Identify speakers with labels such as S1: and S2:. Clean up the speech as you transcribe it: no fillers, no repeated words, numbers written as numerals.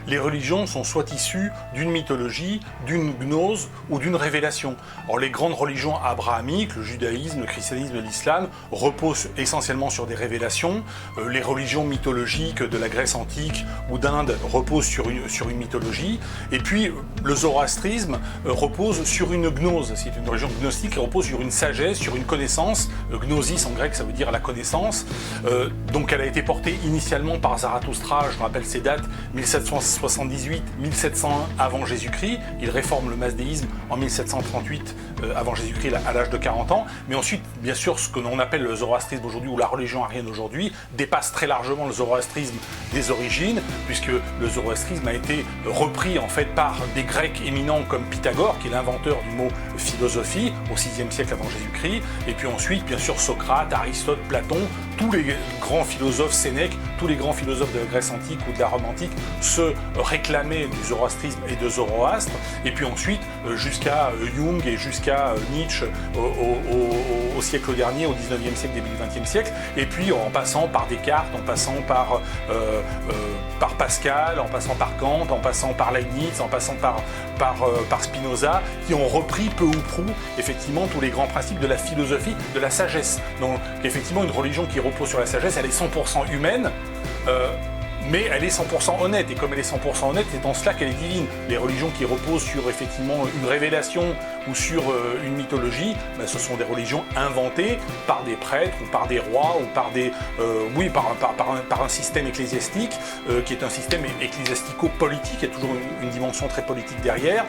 S1: les religions sont soit issues d'une mythologie, d'une gnose ou d'une révélation. Alors les grandes religions abrahamiques, le judaïsme, le christianisme et l'islam, reposent essentiellement sur des révélations. Les religions mythologiques de la Grèce antique ou d'Inde reposent sur une mythologie. Et puis le zoroastrisme repose sur une gnose. C'est une religion gnostique qui repose sur une sagesse, sur une connaissance. Gnosis en grec, ça veut dire la connaissance. Donc elle a été portée initialement par Zarathustra, je me rappelle ses dates, 1778-1701 avant Jésus-Christ. Il réforme le masdéisme en 1738 avant Jésus-Christ à l'âge de 40 ans. Mais ensuite, bien sûr, ce que l'on appelle le zoroastrisme aujourd'hui ou la religion arienne aujourd'hui dépasse très largement le zoroastrisme des origines, puisque le zoroastrisme a été repris en fait par des Grecs éminents comme Pythagore, qui est l'inventeur du mot philosophie au VIe siècle avant Jésus-Christ, et puis ensuite, bien sûr, Socrate, Aristote, Platon, tous les grands philosophes, Sénèque, tous les grands philosophes de la Grèce antique ou de la Rome antique se réclamaient du zoroastrisme et de Zoroastre, et puis ensuite jusqu'à Jung et jusqu'à Nietzsche au siècle dernier, au XIXe siècle, début du XXe siècle, et puis en passant par Descartes, en passant par Pascal, en passant par Kant, en passant par Leibniz, en passant par Spinoza, qui ont repris peu ou prou effectivement tous les grands principes de la philosophie, de la sagesse. Donc effectivement une religion qui repose sur la sagesse, elle est 100% humaine, mais elle est 100% honnête, et comme elle est 100% honnête, c'est en cela qu'elle est divine. Les religions qui reposent sur effectivement une révélation ou sur une mythologie, ben, ce sont des religions inventées par des prêtres ou par des rois ou par un système ecclésiastique qui est un système ecclésiastico-politique. Il y a toujours une dimension très politique derrière.